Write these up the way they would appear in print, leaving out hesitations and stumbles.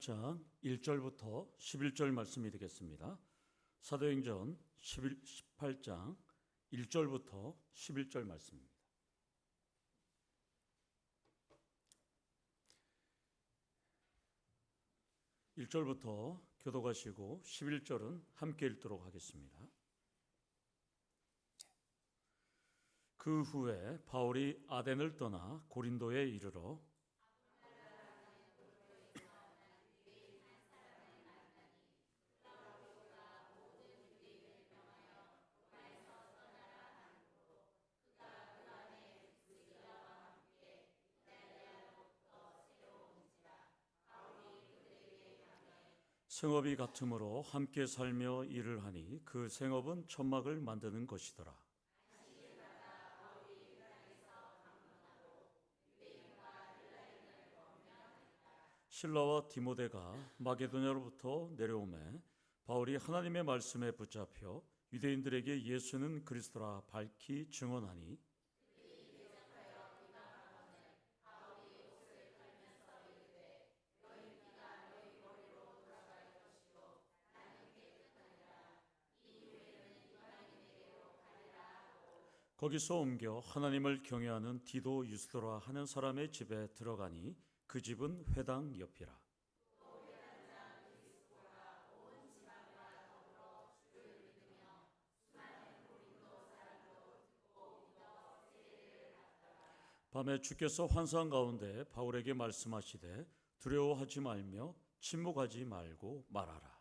장 1절부터 11절 말씀이 되겠습니다. 사도행전 18장 1절부터 11절 말씀입니다. (1절부터) 교독하시고 11절은 함께 읽도록 하겠습니다. 그 후에 바울이 아덴을 떠나 고린도에 이르러 생업이 같으므로 함께 살며 일을 하니 그 생업은 천막을 만드는 것이더라. 실라와 디모데가 마게도냐로부터 내려오매 바울이 하나님의 말씀에 붙잡혀 유대인들에게 예수는 그리스도라 밝히 증언하니 거기서 옮겨 하나님을 경외하는 디도 유스도라 하는 사람의 집에 들어가니 그 집은 회당 옆이라. 밤에 주께서 환상 가운데 바울에게 말씀하시되 두려워하지 말며 침묵하지 말고 말하라.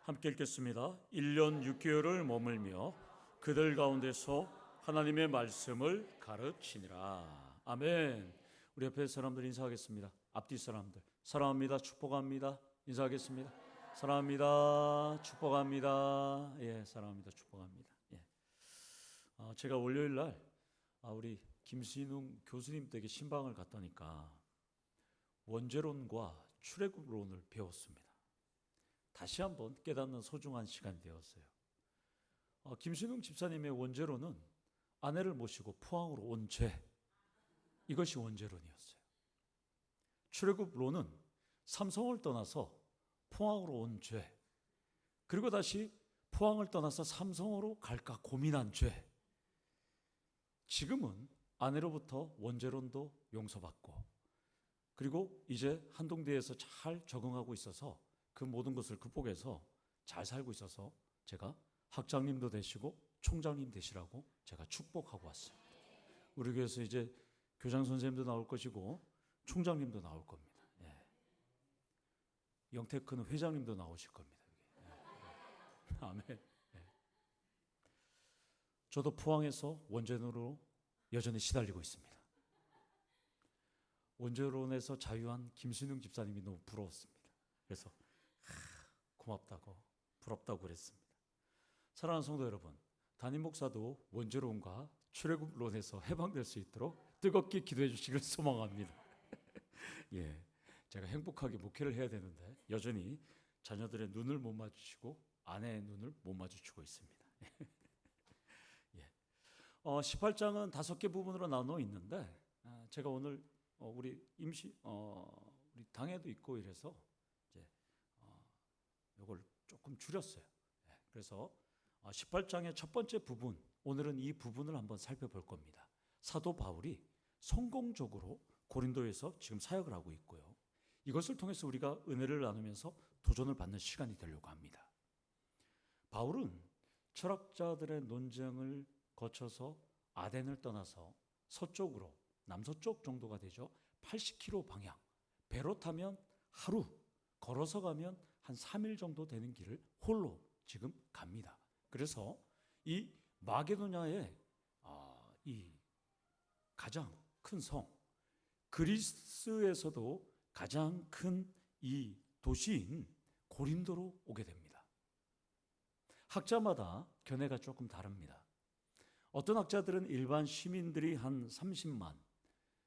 함께 읽겠습니다. 1년 6개월을 머물며 그들 가운데서 하나님의 말씀을 가르치니라. 아멘. 우리 옆에 사람들 인사하겠습니다. 앞뒤 사람들 사랑합니다. 축복합니다. 인사하겠습니다. 사랑합니다. 축복합니다. 예, 사랑합니다. 축복합니다. 예. 제가 월요일 날 우리 김신웅 교수님 댁에 신방을 갔다니까 원죄론과 출애굽론을 배웠습니다. 다시 한번 깨닫는 소중한 시간이 되었어요. 김신웅 집사님의 원죄론은 아내를 모시고 포항으로 온 죄, 이것이 원죄론이었어요. 출애굽론은 삼성을 떠나서 포항으로 온 죄, 그리고 다시 포항을 떠나서 삼성으로 갈까 고민한 죄. 지금은 아내로부터 원죄론도 용서받고 그리고 이제 한동대에서 잘 적응하고 있어서 그 모든 것을 극복해서 잘 살고 있어서 제가 학장님도 되시고 총장님 되시라고 제가 축복하고 왔습니다. 우리 교회에서 이제 교장 선생님도 나올 것이고 총장님도 나올 겁니다. 예. 영테크는 회장님도 나오실 겁니다. 예. 아멘. 예. 저도 포항에서 원죄론으로 여전히 시달리고 있습니다. 원죄론에서 자유한 김신웅 집사님이 너무 부러웠습니다. 그래서 고맙다고 부럽다고 그랬습니다. 사랑하는 성도 여러분, 담임 목사도 원죄론과 출애굽론에서 해방될 수 있도록 뜨겁게 기도해 주시길 소망합니다. 예, 제가 행복하게 목회를 해야 되는데 여전히 자녀들의 눈을 못 마주치고 아내의 눈을 못 마주치고 있습니다. 예. 18장은 5개 부분으로 나눠 있는데 제가 오늘 우리 우리 당에도 있고 이래서 이걸 조금 줄였어요. 그래서 18장의 첫 번째 부분, 오늘은 이 부분을 한번 살펴볼 겁니다. 사도 바울이 성공적으로 고린도에서 지금 사역을 하고 있고요. 이것을 통해서 우리가 은혜를 나누면서 도전을 받는 시간이 되려고 합니다. 바울은 철학자들의 논쟁을 거쳐서 아덴을 떠나서 서쪽으로, 남서쪽 정도가 되죠. 80km 방향, 배로 타면 하루, 걸어서 가면 한 3일 정도 되는 길을 홀로 지금 갑니다. 그래서 이 마게도냐의 이 가장 큰 성, 그리스에서도 가장 큰 이 도시인 고린도로 오게 됩니다. 학자마다 견해가 조금 다릅니다. 어떤 학자들은 일반 시민들이 한 30만,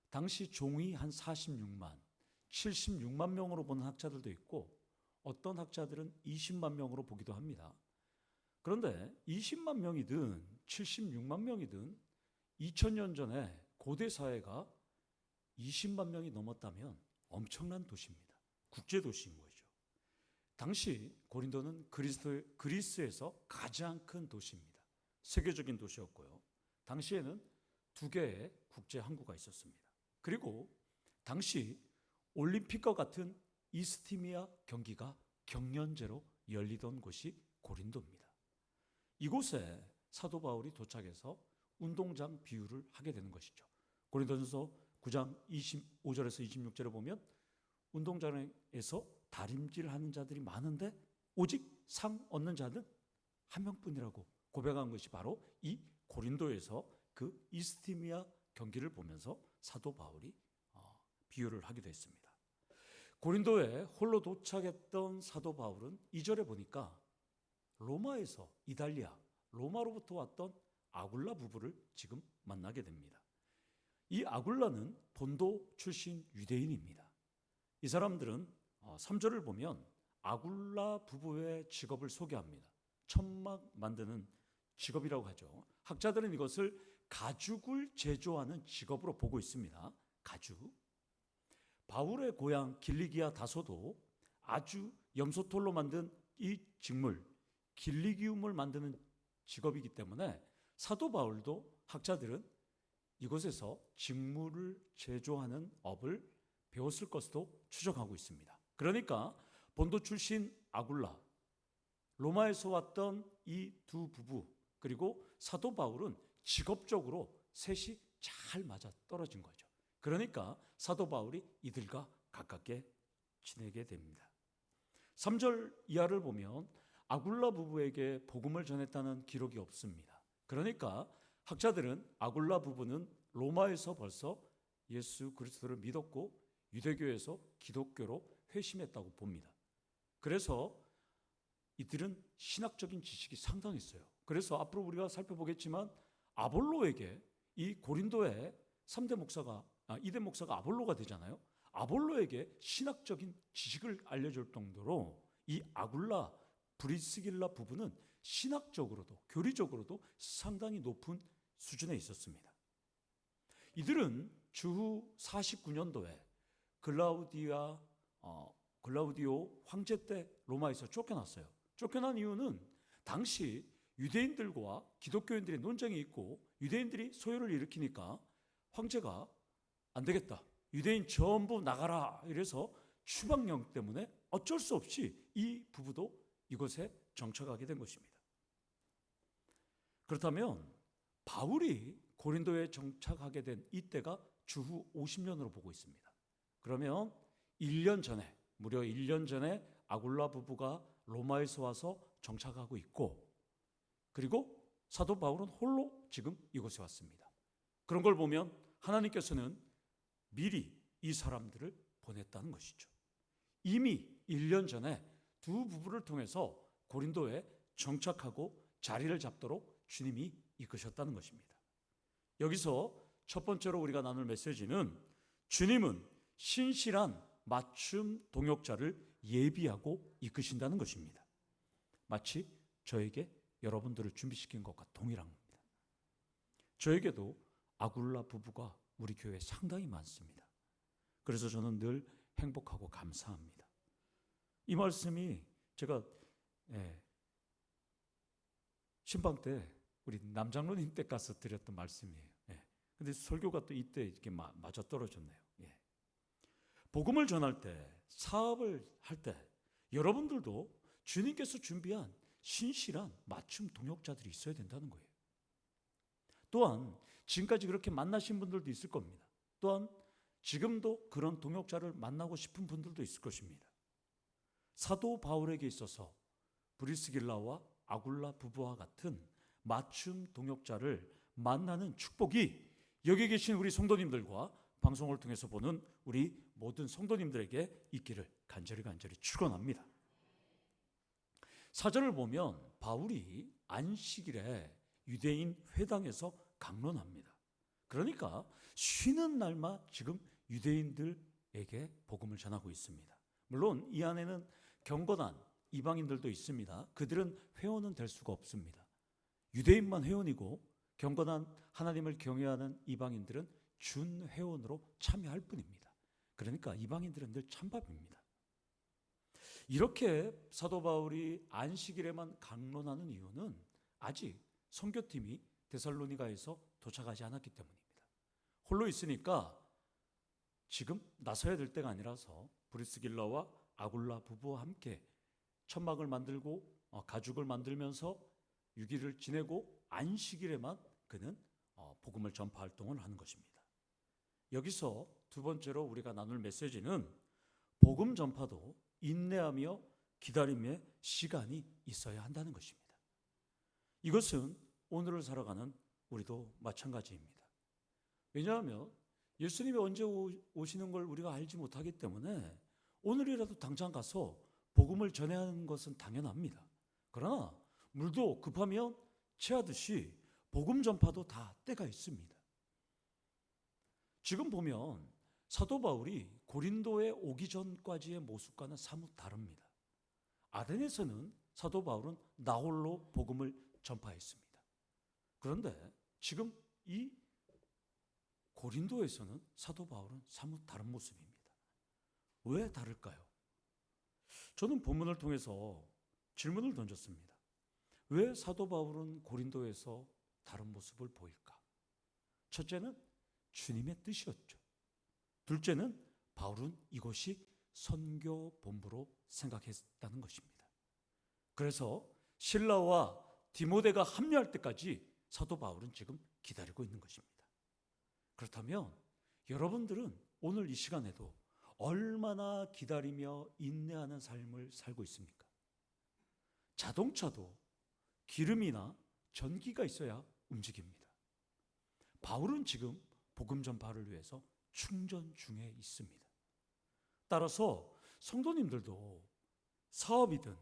당시 종이 한 46만, 76만 명으로 보는 학자들도 있고 어떤 학자들은 20만 명으로 보기도 합니다. 그런데 20만 명이든 76만 명이든 2000년 전에 고대 사회가 20만 명이 넘었다면 엄청난 도시입니다. 국제 도시인 거죠. 당시 고린도는 그리스에서 가장 큰 도시입니다. 세계적인 도시였고요. 당시에는 2개의 국제 항구가 있었습니다. 그리고 당시 올림픽과 같은 이스티미아 경기가 경연제로 열리던 곳이 고린도입니다. 이곳에 사도 바울이 도착해서 운동장 비유를 하게 되는 것이죠. 고린도전서 9장 25절에서 26절에 보면 운동장에서 다림질하는 자들이 많은데 오직 상 얻는 자는 한 명뿐이라고 고백한 것이 바로 이 고린도에서 그 이스티미아 경기를 보면서 사도 바울이 비유를 하기도 했습니다. 고린도에 홀로 도착했던 사도 바울은 2절에 보니까 로마에서 이달리아, 로마로부터 왔던 아굴라 부부를 지금 만나게 됩니다. 이 아굴라는 본도 출신 유대인입니다. 이 사람들은 3절을 보면 아굴라 부부의 직업을 소개합니다. 천막 만드는 직업이라고 하죠. 학자들은 이것을 가죽을 제조하는 직업으로 보고 있습니다. 가죽. 바울의 고향 길리기아 다소도 아주 염소털로 만든 이 직물, 길리기움을 만드는 직업이기 때문에 사도 바울도 학자들은 이곳에서 직물을 제조하는 업을 배웠을 것으로 추정하고 있습니다. 그러니까 본도 출신 아굴라, 로마에서 왔던 이 두 부부, 그리고 사도 바울은 직업적으로 셋이 잘 맞아 떨어진 거죠. 그러니까 사도 바울이 이들과 가깝게 지내게 됩니다. 3절 이하를 보면 아굴라 부부에게 복음을 전했다는 기록이 없습니다. 그러니까 학자들은 아굴라 부부는 로마에서 벌써 예수 그리스도를 믿었고 유대교에서 기독교로 회심했다고 봅니다. 그래서 이들은 신학적인 지식이 상당했어요. 그래서 앞으로 우리가 살펴보겠지만 아볼로에게 이 고린도의 2대 목사가 아볼로가 되잖아요. 아볼로에게 신학적인 지식을 알려줄 정도로 이 아굴라 브리스길라 부부는 신학적으로도 교리적으로도 상당히 높은 수준에 있었습니다. 이들은 주후 49년도에 글라우디오 황제 때 로마에서 쫓겨났어요. 쫓겨난 이유는 당시 유대인들과 기독교인들의 논쟁이 있고 유대인들이 소요를 일으키니까 황제가 안 되겠다, 유대인 전부 나가라 이래서 추방령 때문에 어쩔 수 없이 이 부부도 이곳에 정착하게 된 것입니다. 그렇다면 바울이 고린도에 정착하게 된 이때가 주후 50년으로 보고 있습니다. 그러면 1년 전에, 무려 1년 전에 아굴라 부부가 로마에서 와서 정착하고 있고, 그리고 사도 바울은 홀로 지금 이곳에 왔습니다. 그런 걸 보면 하나님께서는 미리 이 사람들을 보냈다는 것이죠. 이미 1년 전에 두 부부를 통해서 고린도에 정착하고 자리를 잡도록 주님이 이끄셨다는 것입니다. 여기서 첫 번째로 우리가 나눌 메시지는 주님은 신실한 맞춤 동역자를 예비하고 이끄신다는 것입니다. 마치 저에게 여러분들을 준비시킨 것과 동일합니다. 저에게도 아굴라 부부가 우리 교회에 상당히 많습니다. 그래서 저는 늘 행복하고 감사합니다. 이 말씀이 제가 신방 때 우리 남장로님 때 가서 드렸던 말씀이에요. 근데 설교가 또 이때 이렇게 맞아 떨어졌네요. 복음을 전할 때, 사업을 할 때 여러분들도 주님께서 준비한 신실한 맞춤 동역자들이 있어야 된다는 거예요. 또한 지금까지 그렇게 만나신 분들도 있을 겁니다. 또한 지금도 그런 동역자를 만나고 싶은 분들도 있을 것입니다. 사도 바울에게 있어서 브리스길라와 아굴라 부부와 같은 맞춤 동역자를 만나는 축복이 여기 계신 우리 성도님들과 방송을 통해서 보는 우리 모든 성도님들에게 있기를 간절히 축원합니다. 4절을 보면 바울이 안식일에 유대인 회당에서 강론합니다. 그러니까 쉬는 날만 지금 유대인들에게 복음을 전하고 있습니다. 물론 이 안에는 경건한 이방인들도 있습니다. 그들은 회원은 될 수가 없습니다. 유대인만 회원이고 경건한 하나님을 경외하는 이방인들은 준회원으로 참여할 뿐입니다. 그러니까 이방인들은 늘 찬밥입니다. 이렇게 사도 바울이 안식일에만 강론하는 이유는 아직 선교팀이 데살로니가에서 도착하지 않았기 때문입니다. 홀로 있으니까 지금 나서야 될 때가 아니라서 브리스길라와 아굴라 부부와 함께 천막을 만들고 가죽을 만들면서 6일을 지내고 안식일에만 그는 복음을 전파 활동을 하는 것입니다. 여기서 두 번째로 우리가 나눌 메시지는 복음 전파도 인내하며 기다림의 시간이 있어야 한다는 것입니다. 이것은 오늘을 살아가는 우리도 마찬가지입니다. 왜냐하면 예수님이 언제 오시는 걸 우리가 알지 못하기 때문에 오늘이라도 당장 가서 복음을 전해야 하는 것은 당연합니다. 그러나 물도 급하면 체하듯이 복음 전파도 다 때가 있습니다. 지금 보면 사도 바울이 고린도에 오기 전까지의 모습과는 사뭇 다릅니다. 아덴에서는 사도 바울은 나홀로 복음을 전파했습니다. 그런데 지금 이 고린도에서는 사도 바울은 사뭇 다른 모습입니다. 왜 다를까요? 저는 본문을 통해서 질문을 던졌습니다. 왜 사도 바울은 고린도에서 다른 모습을 보일까? 첫째는 주님의 뜻이었죠. 둘째는 바울은 이것이 선교 본부로 생각했다는 것입니다. 그래서 실라와 디모데가 합류할 때까지 사도 바울은 지금 기다리고 있는 것입니다. 그렇다면 여러분들은 오늘 이 시간에도 얼마나 기다리며 인내하는 삶을 살고 있습니까? 자동차도 기름이나 전기가 있어야 움직입니다. 바울은 지금 복음 전파를 위해서 충전 중에 있습니다. 따라서 성도님들도 사업이든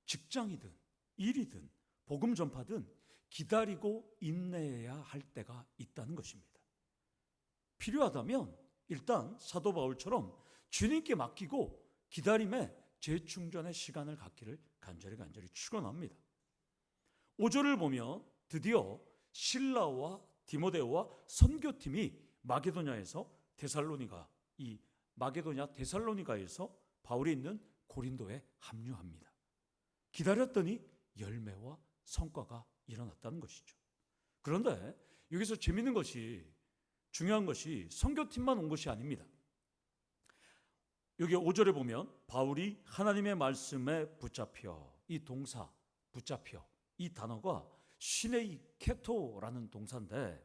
직장이든 일이든 복음 전파든 기다리고 인내해야 할 때가 있다는 것입니다. 필요하다면 일단 사도 바울처럼 주님께 맡기고 기다림에 재충전의 시간을 갖기를 간절히 축원합니다. 5절을 보면 드디어 실라와 디모데와 선교팀이 마게도냐에서 마게도냐 데살로니가에서 바울이 있는 고린도에 합류합니다. 기다렸더니 열매와 성과가 일어났다는 것이죠. 그런데 여기서 재미있는 것이 중요한 것이 선교팀만 온 것이 아닙니다. 여기 5절에 보면 바울이 하나님의 말씀에 붙잡혀, 이 동사 붙잡혀, 이 단어가 시네이케토라는 동사인데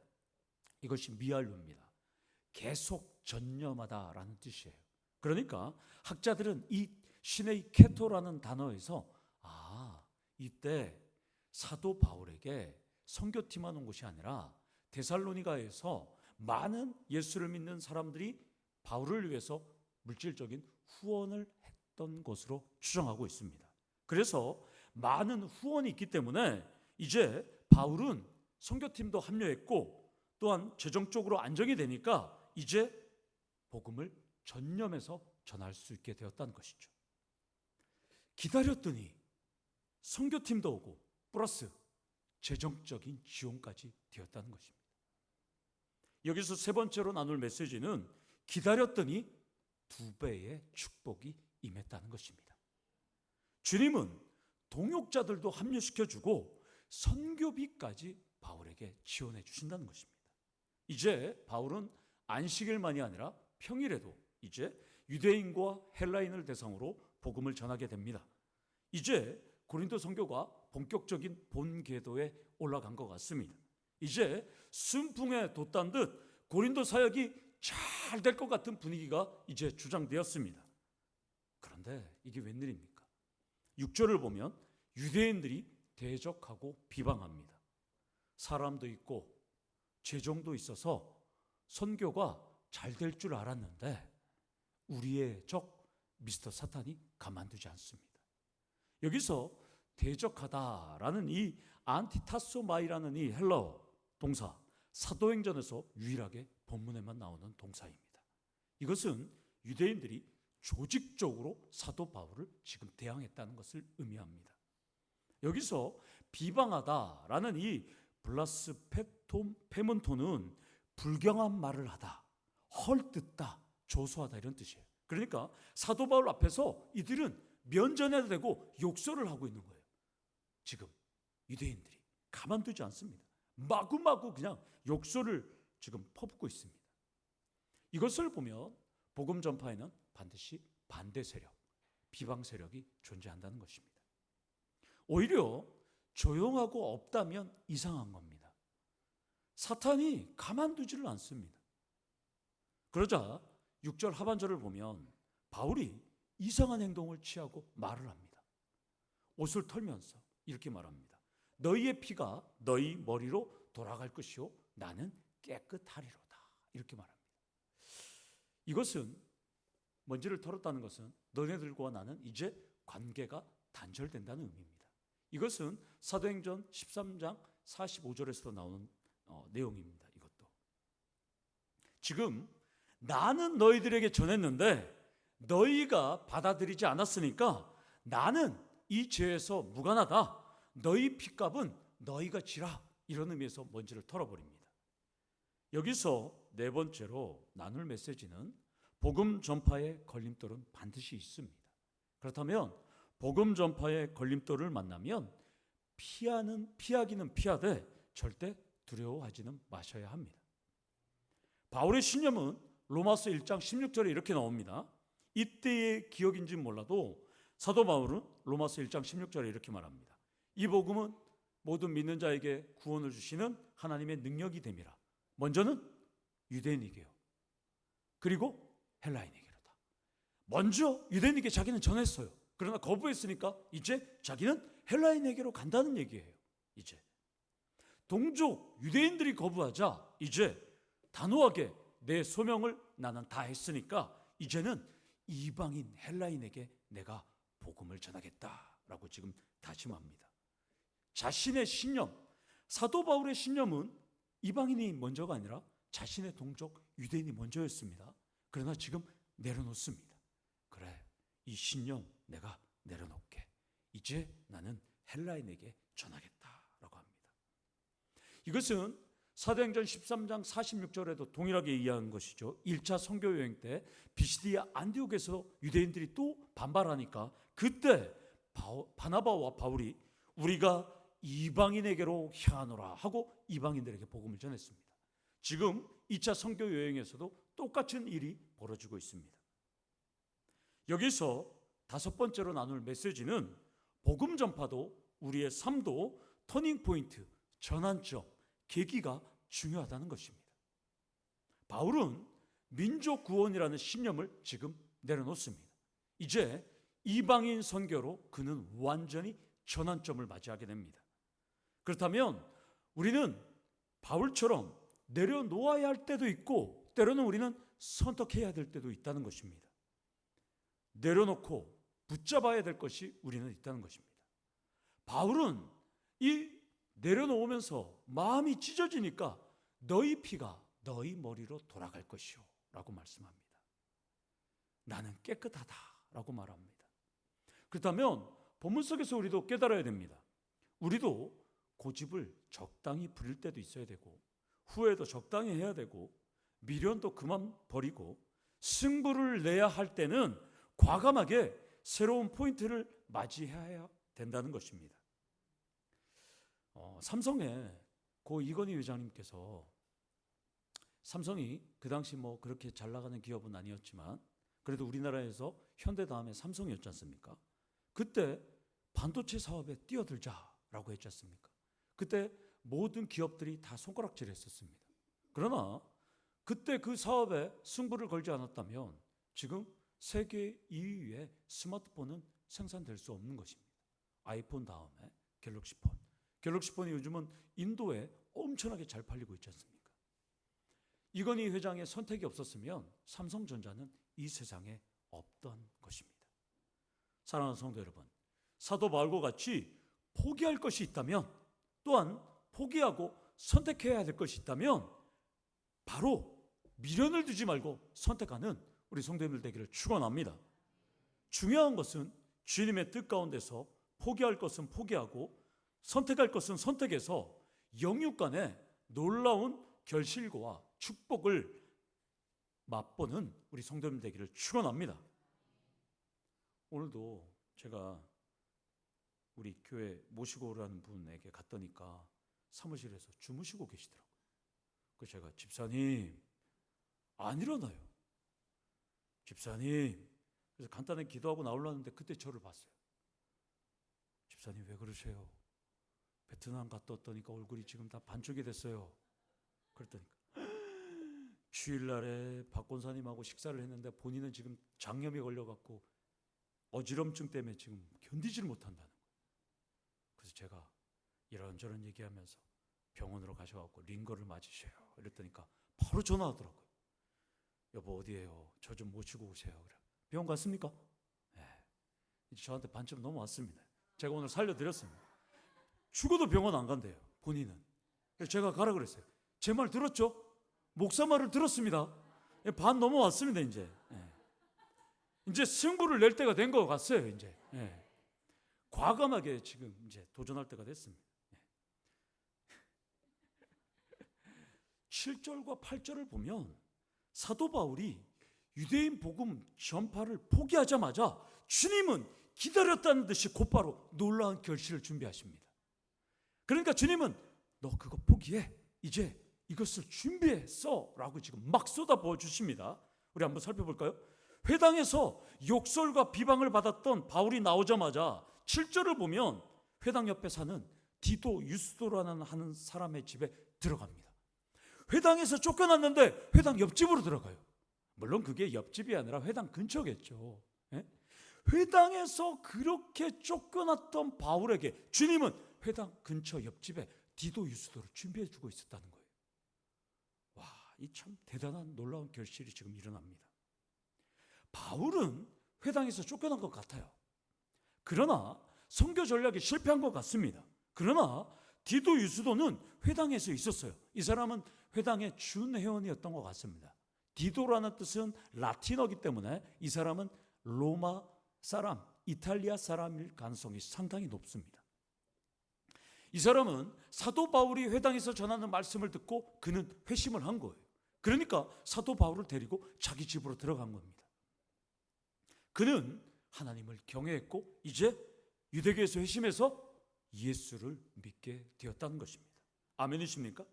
이것이 미알류입니다. 계속 전념하다라는 뜻이에요. 그러니까 학자들은 이 시네이케토라는 단어에서 이때 사도 바울에게 선교팀만 온 것이 아니라 데살로니가에서 많은 예수를 믿는 사람들이 바울을 위해서 물질적인 후원을 했던 것으로 추정하고 있습니다. 그래서 많은 후원이 있기 때문에 이제 바울은 선교팀도 합류했고 또한 재정적으로 안정이 되니까 이제 복음을 전념해서 전할 수 있게 되었다는 것이죠. 기다렸더니 선교팀도 오고 플러스 재정적인 지원까지 되었다는 것입니다. 여기서 세 번째로 나눌 메시지는 기다렸더니 2배의 축복이 임했다는 것입니다. 주님은 동역자들도 합류시켜주고 선교비까지 바울에게 지원해 주신다는 것입니다. 이제 바울은 안식일만이 아니라 평일에도 이제 유대인과 헬라인을 대상으로 복음을 전하게 됩니다. 이제 고린도 선교가 본격적인 본궤도에 올라간 것 같습니다. 이제 순풍에 돛단 듯 고린도 사역이 잘 될 것 같은 분위기가 이제 주장되었습니다. 그런데 이게 웬일입니까? 6절을 보면 유대인들이 대적하고 비방합니다. 사람도 있고 재정도 있어서 선교가 잘 될 줄 알았는데 우리의 적 미스터 사탄이 가만두지 않습니다. 여기서 대적하다라는 이 안티타소마이라는 이 헬라어 동사 사도행전에서 유일하게 본문에만 나오는 동사입니다. 이것은 유대인들이 조직적으로 사도 바울을 지금 대항했다는 것을 의미합니다. 여기서 비방하다라는 이 블라스페몬토는 불경한 말을 하다, 헐뜯다, 조소하다 이런 뜻이에요. 그러니까 사도 바울 앞에서 이들은 면전해도 되고 욕설을 하고 있는 거예요. 지금 유대인들이 가만두지 않습니다. 마구마구 그냥 욕설을 지금 퍼붓고 있습니다. 이것을 보면 복음 전파에는 반드시 반대 세력, 비방 세력이 존재한다는 것입니다. 오히려 조용하고 없다면 이상한 겁니다. 사탄이 가만두지를 않습니다. 그러자 6절 하반절을 보면 바울이 이상한 행동을 취하고 말을 합니다. 옷을 털면서 이렇게 말합니다. 너희의 피가 너희 머리로 돌아갈 것이요 나는 깨끗하리로다. 이렇게 말합니다. 이것은 먼지를 털었다는 것은 너네들과 나는 이제 관계가 단절된다는 의미입니다. 이것은 사도행전 13장 45절에서도 나오는 내용입니다. 이것도 지금 나는 너희들에게 전했는데 너희가 받아들이지 않았으니까 나는 이 죄에서 무관하다. 너희 핏값은 너희가 지라. 이런 의미에서 먼지를 털어버립니다. 여기서 네 번째로 나눌 메시지는 복음 전파의 걸림돌은 반드시 있습니다. 그렇다면 복음 전파의 걸림돌을 만나면 피하기는 피하되 절대 두려워하지는 마셔야 합니다. 바울의 신념은 로마서 1장 16절에 이렇게 나옵니다. 이때의 기억인지는 몰라도 사도 바울은 로마서 1장 16절에 이렇게 말합니다. 이 복음은 모든 믿는 자에게 구원을 주시는 하나님의 능력이 됨이라. 먼저는 유대인에게요. 그리고 헬라인에게로다. 먼저 유대인에게 자기는 전했어요. 그러나 거부했으니까 이제 자기는 헬라인에게로 간다는 얘기예요. 이제 동족 유대인들이 거부하자 이제 단호하게 내 소명을 나는 다 했으니까 이제는 이방인 헬라인에게 내가 복음을 전하겠다라고 지금 다짐합니다. 자신의 신념, 사도 바울의 신념은 이방인이 먼저가 아니라 자신의 동족 유대인이 먼저였습니다. 그러나 지금 내려놓습니다. 그래, 이 신념 내가 내려놓게. 이제 나는 헬라인에게 전하겠다라고 합니다. 이것은 사도행전 13장 46절에도 동일하게 이해한 것이죠. 1차 선교 여행 때 비시디아 안디옥에서 유대인들이 또 반발하니까 그때 바나바와 바울이 우리가 이방인에게로 향하노라 하고 이방인들에게 복음을 전했습니다. 지금 2차 선교 여행에서도 똑같은 일이 벌어지고 있습니다. 여기서 다섯 번째로 나눌 메시지는 복음 전파도 우리의 삶도 터닝 포인트, 전환점, 계기가 중요하다는 것입니다. 바울은 민족 구원이라는 신념을 지금 내려놓습니다. 이제 이방인 선교로 그는 완전히 전환점을 맞이하게 됩니다. 그렇다면 우리는 바울처럼 내려놓아야 할 때도 있고 때로는 우리는 선택해야 될 때도 있다는 것입니다. 내려놓고 붙잡아야 될 것이 우리는 있다는 것입니다. 바울은 이 내려놓으면서 마음이 찢어지니까 너희 피가 너희 머리로 돌아갈 것이요 라고 말씀합니다. 나는 깨끗하다 라고 말합니다. 그렇다면 본문 속에서 우리도 깨달아야 됩니다. 우리도 고집을 적당히 부릴 때도 있어야 되고 후회도 적당히 해야 되고 미련도 그만 버리고 승부를 내야 할 때는 과감하게 새로운 포인트를 맞이해야 된다는 것입니다. 삼성의 고 이건희 회장님께서 삼성이 그 당시 뭐 그렇게 잘 나가는 기업은 아니었지만 그래도 우리나라에서 현대 다음에 삼성이었지 않습니까? 그때 반도체 사업에 뛰어들자라고 했지 않습니까? 그때 모든 기업들이 다 손가락질 했었습니다. 그러나 그때 그 사업에 승부를 걸지 않았다면 지금 세계 2위의 스마트폰은 생산될 수 없는 것입니다. 아이폰 다음에 갤럭시 폰. 갤럭시 폰이 요즘은 인도에 엄청나게 잘 팔리고 있지 않습니까? 이건희 회장의 선택이 없었으면 삼성전자는 이 세상에 없던 것입니다. 사랑하는 성도 여러분, 사도 바울과 같이 포기할 것이 있다면 또한 포기하고 선택해야 될 것이 있다면 바로 미련을 두지 말고 선택하는 우리 성도님들 되기를 축원합니다. 중요한 것은 주님의 뜻 가운데서 포기할 것은 포기하고 선택할 것은 선택해서 영육간에 놀라운 결실과 축복을 맛보는 우리 성도님 되기를 축원합니다. 오늘도 제가 우리 교회 모시고 오라는 분에게 갔더니까 사무실에서 주무시고 계시더라고요. 그래서 제가 집사님 안 일어나요. 집사님. 그래서 간단하게 기도하고 나오려는데 그때 저를 봤어요. 집사님 왜 그러세요? 베트남 갔다 왔더니까 얼굴이 지금 다 반쪽이 됐어요. 그랬더니 주일날에 박 권사님하고 식사를 했는데 본인은 지금 장염이 걸려갖고 어지럼증 때문에 지금 견디질 못한다는 거예요. 그래서 제가 이런저런 얘기하면서 병원으로 가셔갖고 링거를 맞으셔요. 이랬더니까 바로 전화하더라고요. 여보 어디에요? 저 좀 모시고 오세요. 그래. 병원 갔습니까? 네. 이제 저한테 반쯤 넘어왔습니다. 제가 오늘 살려드렸습니다. 죽어도 병원 안 간대요. 본인은. 그래서 제가 가라 그랬어요. 제 말 들었죠? 목사 말을 들었습니다. 반 넘어왔습니다. 이제. 이제 승부를 낼 때가 된 것 같아요. 이제. 과감하게 지금 이제 도전할 때가 됐습니다. 7절과 8절을 보면 사도 바울이 유대인 복음 전파를 포기하자마자 주님은 기다렸다는 듯이 곧바로 놀라운 결실을 준비하십니다. 그러니까 주님은 너 그거 포기해. 이제 이것을 준비했어 라고 지금 막 쏟아부어 주십니다. 우리 한번 살펴볼까요? 회당에서 욕설과 비방을 받았던 바울이 나오자마자 7절을 보면 회당 옆에 사는 디도 유스도라는 하는 사람의 집에 들어갑니다. 회당에서 쫓겨났는데 회당 옆집으로 들어가요. 물론 그게 옆집이 아니라 회당 근처겠죠. 회당에서 그렇게 쫓겨났던 바울에게 주님은 회당 근처 옆집에 디도 유스도를 준비해 주고 있었다는 거예요. 와, 이 참 대단한 놀라운 결실이 지금 일어납니다. 바울은 회당에서 쫓겨난 것 같아요. 그러나 선교 전략이 실패한 것 같습니다. 그러나 디도 유스도는 회당에서 있었어요. 이 사람은 회당의 준회원이었던 것 같습니다. 디도라는 뜻은 라틴어이기 때문에 이 사람은 로마 사람, 이탈리아 사람일 가능성이 상당히 높습니다. 이 사람은 사도 바울이 회당에서 전하는 말씀을 듣고 그는 회심을 한 거예요. 그러니까 사도 바울을 데리고 자기 집으로 들어간 겁니다. 그는 하나님을 경외했고 이제 유대교에서 회심해서 예수를 믿게 되었다는 것입니다. 아멘이십니까?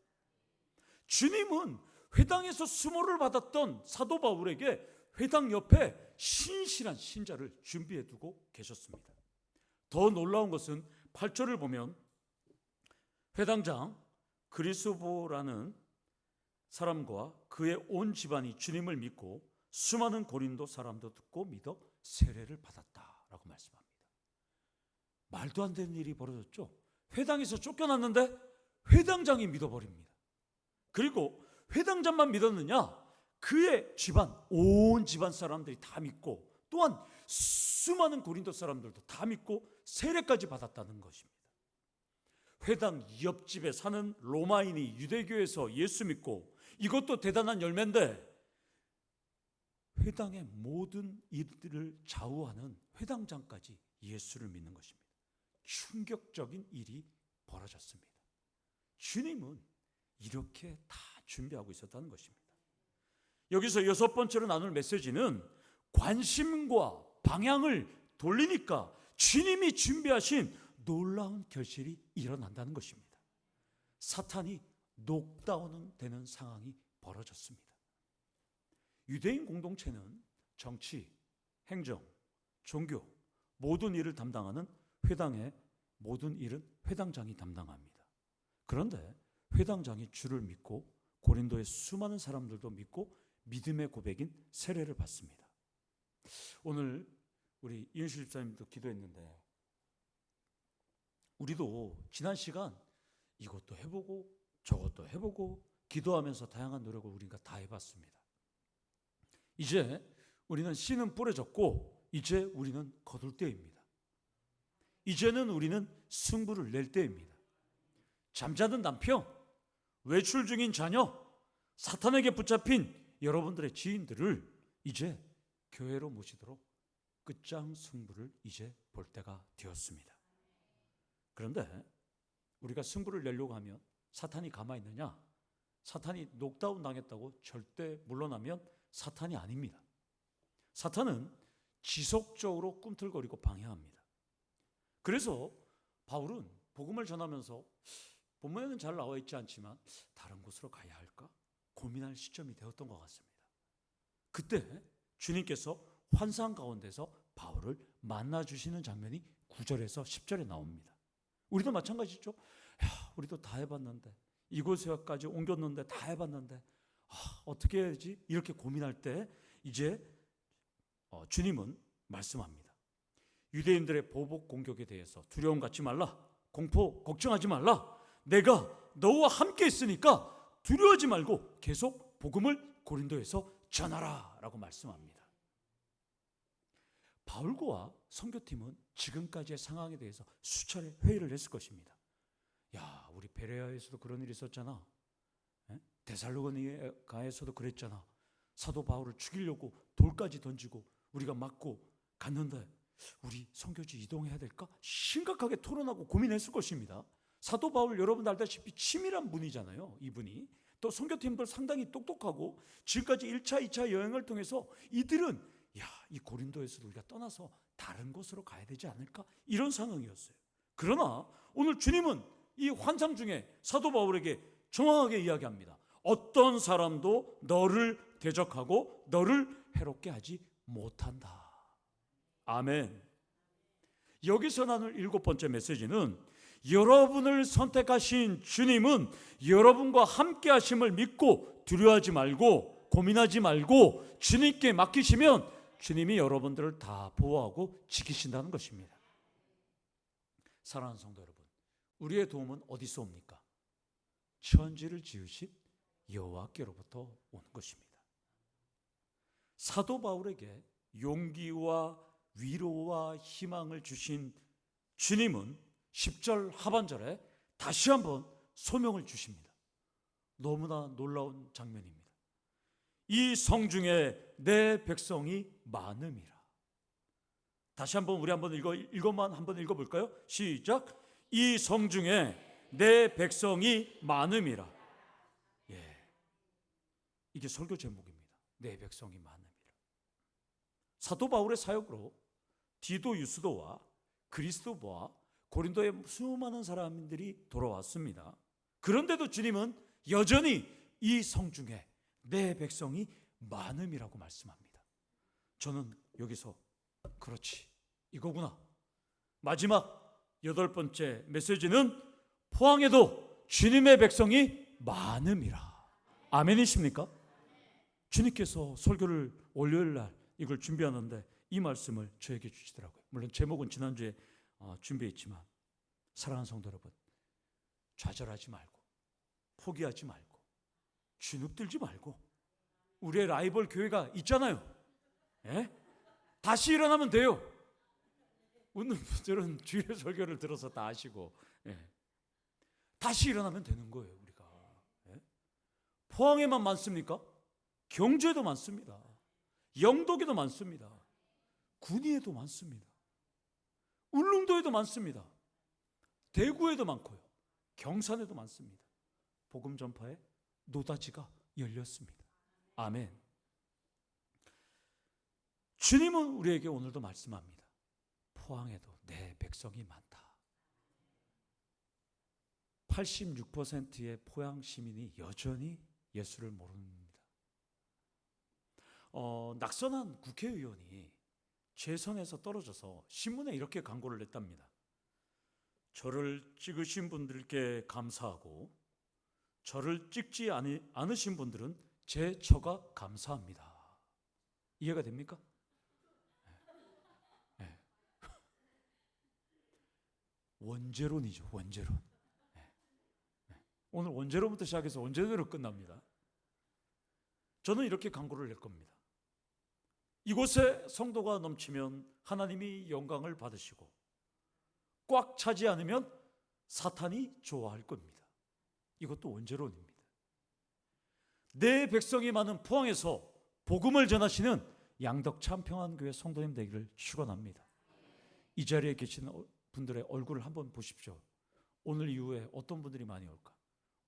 주님은 회당에서 수모를 받았던 사도 바울에게 회당 옆에 신실한 신자를 준비해 두고 계셨습니다. 더 놀라운 것은 8절을 보면 회당장 그리스보라는 사람과 그의 온 집안이 주님을 믿고 수많은 고린도 사람도 듣고 믿어 세례를 받았다라고 말씀합니다. 말도 안 되는 일이 벌어졌죠. 회당에서 쫓겨났는데 회당장이 믿어버립니다. 그리고 회당장만 믿었느냐? 그의 집안, 온 집안 사람들이 다 믿고 또한 수많은 고린도 사람들도 다 믿고 세례까지 받았다는 것입니다. 회당 옆집에 사는 로마인이 유대교에서 예수 믿고 이것도 대단한 열매인데 회당의 모든 일들을 좌우하는 회당장까지 예수를 믿는 것입니다. 충격적인 일이 벌어졌습니다. 주님은 이렇게 다 준비하고 있었다는 것입니다. 여기서 여섯 번째로 나눌 메시지는 관심과 방향을 돌리니까 주님이 준비하신 놀라운 결실이 일어난다는 것입니다. 사탄이 녹다운 되는 상황이 벌어졌습니다. 유대인 공동체는 정치, 행정, 종교 모든 일을 담당하는 회당의 모든 일은 회당장이 담당합니다. 그런데 회당장이 주를 믿고 고린도의 수많은 사람들도 믿고 믿음의 고백인 세례를 받습니다. 오늘 우리 이은실 집사님도 기도했는데 우리도 지난 시간 이것도 해보고 저것도 해보고 기도하면서 다양한 노력을 우리가 다 해봤습니다. 이제 우리는 씨는 뿌려졌고 이제 우리는 거둘 때입니다. 이제는 우리는 승부를 낼 때입니다. 잠자는 남편, 외출 중인 자녀, 사탄에게 붙잡힌 여러분들의 지인들을 이제 교회로 모시도록 끝장 승부를 이제 볼 때가 되었습니다. 그런데 우리가 승부를 내려고 하면 사탄이 가만히 있느냐? 사탄이 녹다운 당했다고 절대 물러나면 사탄이 아닙니다. 사탄은 지속적으로 꿈틀거리고 방해합니다. 그래서 바울은 복음을 전하면서 본문에는 잘 나와 있지 않지만 다른 곳으로 가야 할까 고민할 시점이 되었던 것 같습니다. 그때 주님께서 환상 가운데서 바울을 만나주시는 장면이 9절에서 10절에 나옵니다. 우리도 마찬가지죠. 우리도 다 해봤는데, 이곳에까지 옮겼는데 다 해봤는데 어떻게 해야지? 이렇게 고민할 때 이제 주님은 말씀합니다. 유대인들의 보복 공격에 대해서 두려움 갖지 말라, 공포 걱정하지 말라, 내가 너와 함께 있으니까 두려워하지 말고 계속 복음을 고린도에서 전하라 라고 말씀합니다. 바울과 선교팀은 지금까지의 상황에 대해서 수차례 회의를 했을 것입니다. 야, 우리 베레아에서도 그런 일이 있었잖아. 데살로니가에서도 그랬잖아. 사도 바울을 죽이려고 돌까지 던지고 우리가 맞고 갔는데 우리 선교지 이동해야 될까? 심각하게 토론하고 고민했을 것입니다. 사도 바울 여러분 알다시피 치밀한 분이잖아요. 이분이 또 선교팀들 상당히 똑똑하고 지금까지 1차, 2차 여행을 통해서 이들은 이 고린도에서도 우리가 떠나서 다른 곳으로 가야 되지 않을까? 이런 상황이었어요. 그러나 오늘 주님은 이 환상 중에 사도 바울에게 정확하게 이야기합니다. 어떤 사람도 너를 대적하고 너를 해롭게 하지 못한다. 아멘. 여기서 나눌 7번째 메시지는 여러분을 선택하신 주님은 여러분과 함께 하심을 믿고 두려워하지 말고 고민하지 말고 주님께 맡기시면 주님이 여러분들을 다 보호하고 지키신다는 것입니다. 사랑하는 성도 여러분, 우리의 도움은 어디서 옵니까? 천지를 지으신 여호와께로부터 오는 것입니다. 사도 바울에게 용기와 위로와 희망을 주신 주님은 10절 하반절에 다시 한번 소명을 주십니다. 너무나 놀라운 장면입니다. 이 성중에 내 백성이 많음이라. 다시 한번 우리 한번 이것만 한번 읽어볼까요? 시작. 이 성중에 내 백성이 많음이라. 이게 설교 제목입니다. 내 백성이 많음이라. 사도 바울의 사역으로 디도 유스도와 그리스도와 고린도의 수많은 사람들이 돌아왔습니다. 그런데도 주님은 여전히 이 성중에 내 백성이 많음이라고 말씀합니다. 저는 여기서 그렇지, 이거구나. 마지막 8번째 메시지는 포항에도 주님의 백성이 많음이라. 아멘이십니까? 주님께서 설교를 월요일날 이걸 준비하는데 이 말씀을 저에게 주시더라고요. 물론 제목은 지난주에 준비했지만 사랑하는 성도 여러분, 좌절하지 말고 포기하지 말고 주눅들지 말고 우리의 라이벌 교회가 있잖아요. 다시 일어나면 돼요. 웃는 분들은 주일의 설교를 들어서 다 아시고 다시 일어나면 되는 거예요. 우리가 포항에만 많습니까? 경주에도 많습니다. 영덕에도 많습니다. 군위에도 많습니다. 울릉도에도 많습니다. 대구에도 많고요. 경산에도 많습니다. 복음 전파에 노다지가 열렸습니다. 아멘. 주님은 우리에게 오늘도 말씀합니다. 포항에도 내 백성이 많다. 86%의 포항 시민이 여전히 예수를 모릅니다. 낙선한 국회의원이 재선에서 떨어져서 신문에 이렇게 광고를 냈답니다. 저를 찍으신 분들께 감사하고 저를 찍지 않으신 분들은 제 처가 감사합니다. 이해가 됩니까? 원죄론이죠. 원죄론. 오늘 원죄론부터 시작해서 원죄론으로 끝납니다. 저는 이렇게 광고를 낼 겁니다. 이곳에 성도가 넘치면 하나님이 영광을 받으시고 꽉 차지 않으면 사탄이 좋아할 겁니다. 이것도 원죄론입니다. 내 백성이 많은 포항에서 복음을 전하시는 양덕 참평안교회 성도님 되기를 축원합니다. 이 자리에 계신 분들의 얼굴을 한번 보십시오. 오늘 이후에 어떤 분들이 많이 올까?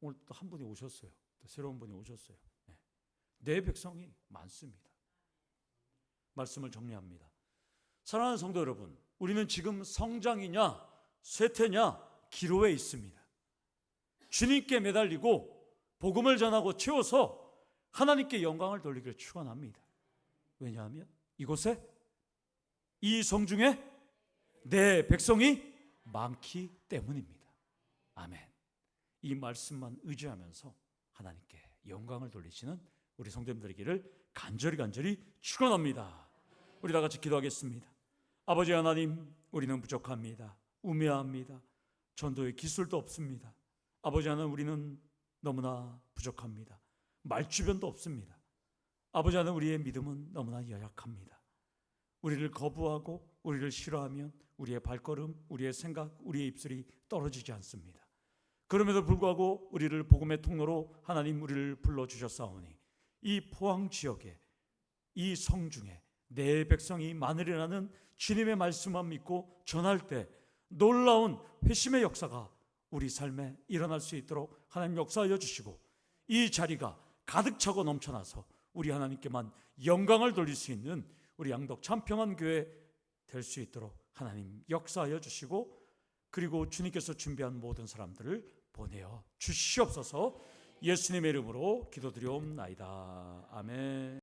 오늘 또 한 분이 오셨어요. 또 새로운 분이 오셨어요. 내 백성이 많습니다. 말씀을 정리합니다. 사랑하는 성도 여러분, 우리는 지금 성장이냐 쇠퇴냐 기로에 있습니다. 주님께 매달리고 복음을 전하고 채워서 하나님께 영광을 돌리기를 축원합니다. 왜냐하면 이곳에 이 성중에 내 백성이 많기 때문입니다. 아멘. 이 말씀만 의지하면서 하나님께 영광을 돌리시는 우리 성도님들에게를 간절히 축원합니다. 우리 다 같이 기도하겠습니다. 아버지 하나님, 우리는 부족합니다. 우매합니다. 전도의 기술도 없습니다. 아버지 하나님, 우리는 너무나 부족합니다. 말주변도 없습니다. 아버지 하나님, 우리의 믿음은 너무나 연약합니다. 우리를 거부하고 우리를 싫어하면 우리의 발걸음, 우리의 생각, 우리의 입술이 떨어지지 않습니다. 그럼에도 불구하고 우리를 복음의 통로로 하나님 우리를 불러주셨사오니 이 포항 지역에 이 성중에 내 백성이 많으리라는 주님의 말씀만 믿고 전할 때 놀라운 회심의 역사가 우리 삶에 일어날 수 있도록 하나님 역사하여 주시고, 이 자리가 가득 차고 넘쳐나서 우리 하나님께만 영광을 돌릴 수 있는 우리 양덕 참평안교회 될 수 있도록 하나님 역사하여 주시고, 그리고 주님께서 준비한 모든 사람들을 보내어 주시옵소서. 예수님의 이름으로 기도드리옵나이다. 아멘.